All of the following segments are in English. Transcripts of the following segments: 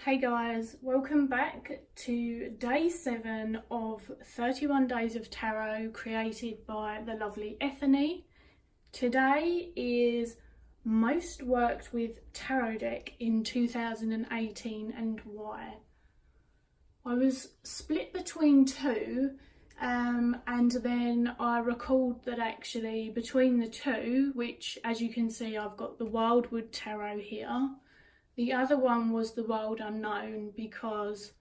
Hey guys, welcome back to day 7 of 31 Days of Tarot created by the lovely Ethony. Today is most worked with tarot deck in 2018 and why. I was split between two and then I recalled that actually between the two, which as you can see I've got the Wildwood Tarot here. The other one was the Wild Unknown because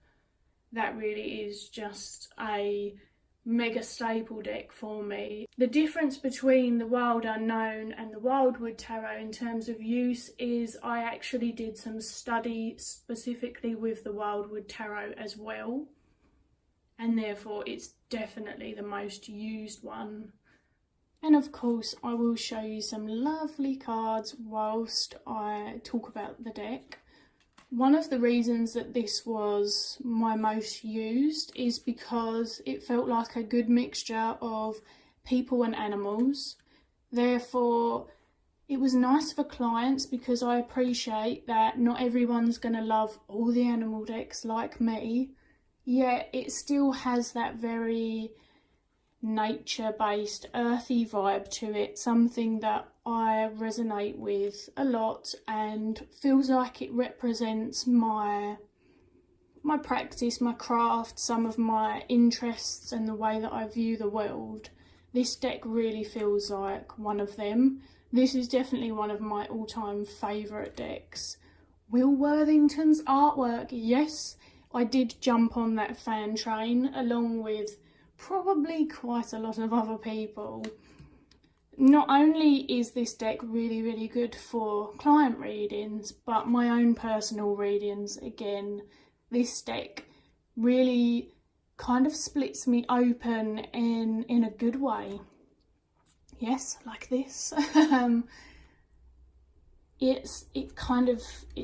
that really is just a mega staple deck for me. The difference between the Wild Unknown and the Wildwood Tarot in terms of use is I actually did some study specifically with the Wildwood Tarot as well, and therefore it's definitely the most used one. And of course I will show you some lovely cards whilst I talk about the deck. One of the reasons that this was my most used is because it felt like a good mixture of people and animals. Therefore it was nice for clients because I appreciate that not everyone's going to love all the animal decks like me, yet it still has that very nature-based earthy vibe to it, something that I resonate with a lot and feels like it represents my practice, my craft, some of my interests and the way that I view the world. This deck really feels like one of them. This is definitely one of my all-time favourite decks. Will Worthington's artwork, yes, I did jump on that fan train along with probably quite a lot of other people. Not only is this deck really good for client readings, but my own personal readings again. This deck really kind of splits me open in a good way. Yes, like this. It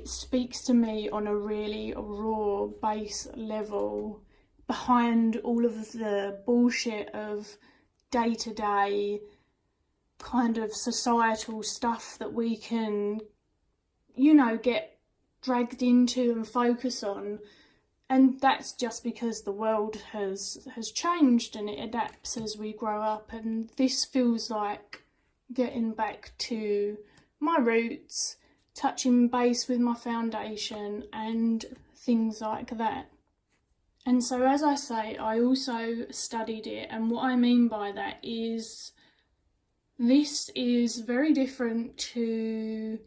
speaks to me on a really raw base level, behind all of the bullshit of day-to-day kind of societal stuff that we can, you know, get dragged into and focus on. And that's just because the world has changed and it adapts as we grow up, and this feels like getting back to my roots, touching base with my foundation and things like that. And so, as I say, I also studied it, and what I mean by that is this is very different to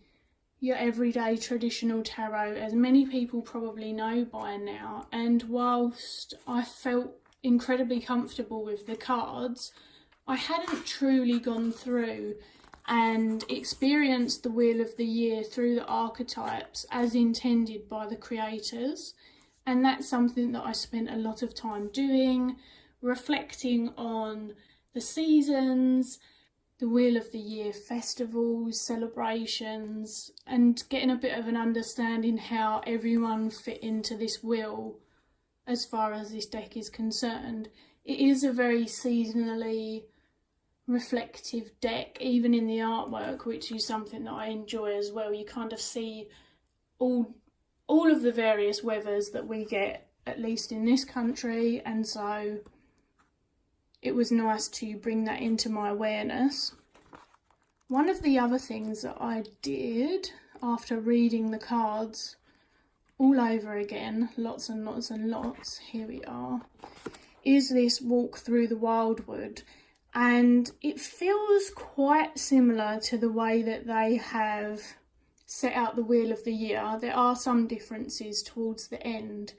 your everyday traditional tarot, as many people probably know by now. And whilst I felt incredibly comfortable with the cards, I hadn't truly gone through and experienced the Wheel of the Year through the archetypes as intended by the creators. And that's something that I spent a lot of time doing, reflecting on the seasons, the Wheel of the Year festivals, celebrations, and getting a bit of an understanding how everyone fit into this wheel as far as this deck is concerned. It is a very seasonally reflective deck, even in the artwork, which is something that I enjoy as well. You kind of see all of the various weathers that we get, at least in this country, and so it was nice to bring that into my awareness. One of the other things that I did after reading the cards all over again, lots and lots and lots, here we are, is this walk through the Wildwood. And it feels quite similar to the way that they have set out the Wheel of the Year. There are some differences towards the end,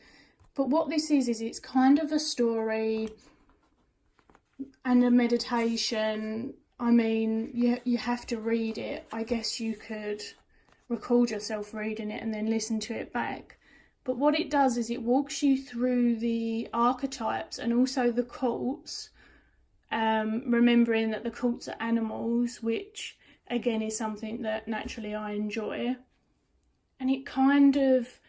but what this is it's kind of a story and a meditation. I mean, you have to read it. I guess you could record yourself reading it and then listen to it back. But what it does is it walks you through the archetypes and also the cults, remembering that the cults are animals, which again is something that naturally I enjoy. And it kind of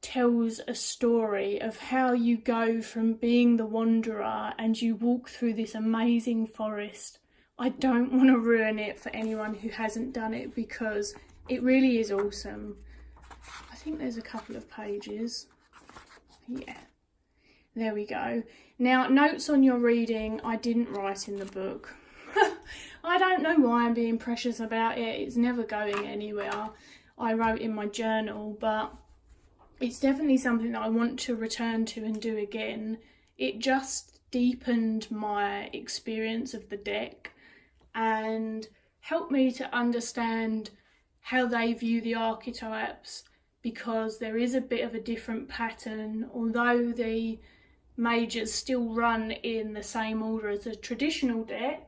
tells a story of how you go from being the wanderer and you walk through this amazing forest. I don't want to ruin it for anyone who hasn't done it because it really is awesome. I think think there's a couple of pages. Yeah, there we go. Now, notes on your reading, I didn't write in the book. I don't know why I'm being precious about it. It's never going anywhere. I wrote in my journal, but it's definitely something that I want to return to and do again. It just deepened my experience of the deck and helped me to understand how they view the archetypes, because there is a bit of a different pattern. Although the majors still run in the same order as a traditional deck,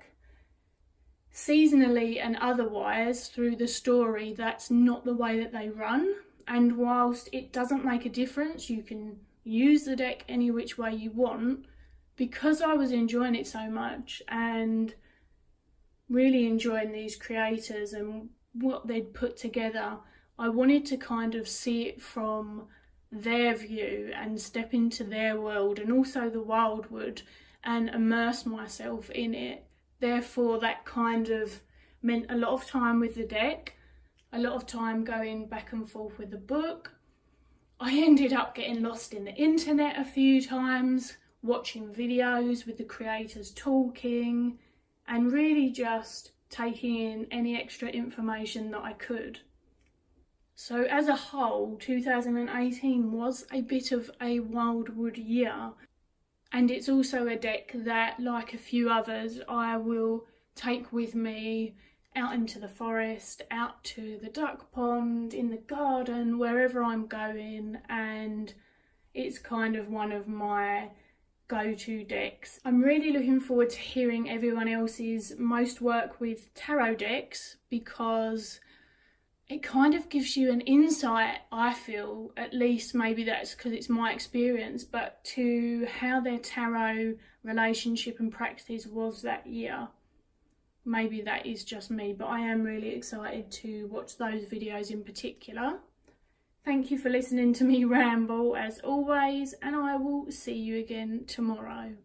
seasonally and otherwise through the story, that's not the way that they run. And whilst it doesn't make a difference, you can use the deck any which way you want, because I was enjoying it so much and really enjoying these creators and what they'd put together, I wanted to kind of see it from their view and step into their world, and also the Wildwood, and immerse myself in it. Therefore, that kind of meant a lot of time with the deck, a lot of time going back and forth with the book. I ended up getting lost in the internet a few times, watching videos with the creators talking, and really just taking in any extra information that I could. So as a whole, 2018 was a bit of a Wildwood year. And it's also a deck that, like a few others, I will take with me out into the forest, out to the duck pond, in the garden, wherever I'm going, and it's kind of one of my go-to decks. I'm really looking forward to hearing everyone else's most work with tarot decks, because it kind of gives you an insight, I feel, at least maybe that's because it's my experience, but to how their tarot relationship and practice was that year. Maybe that is just me, but I am really excited to watch those videos in particular. Thank you for listening to me ramble as always, and I will see you again tomorrow.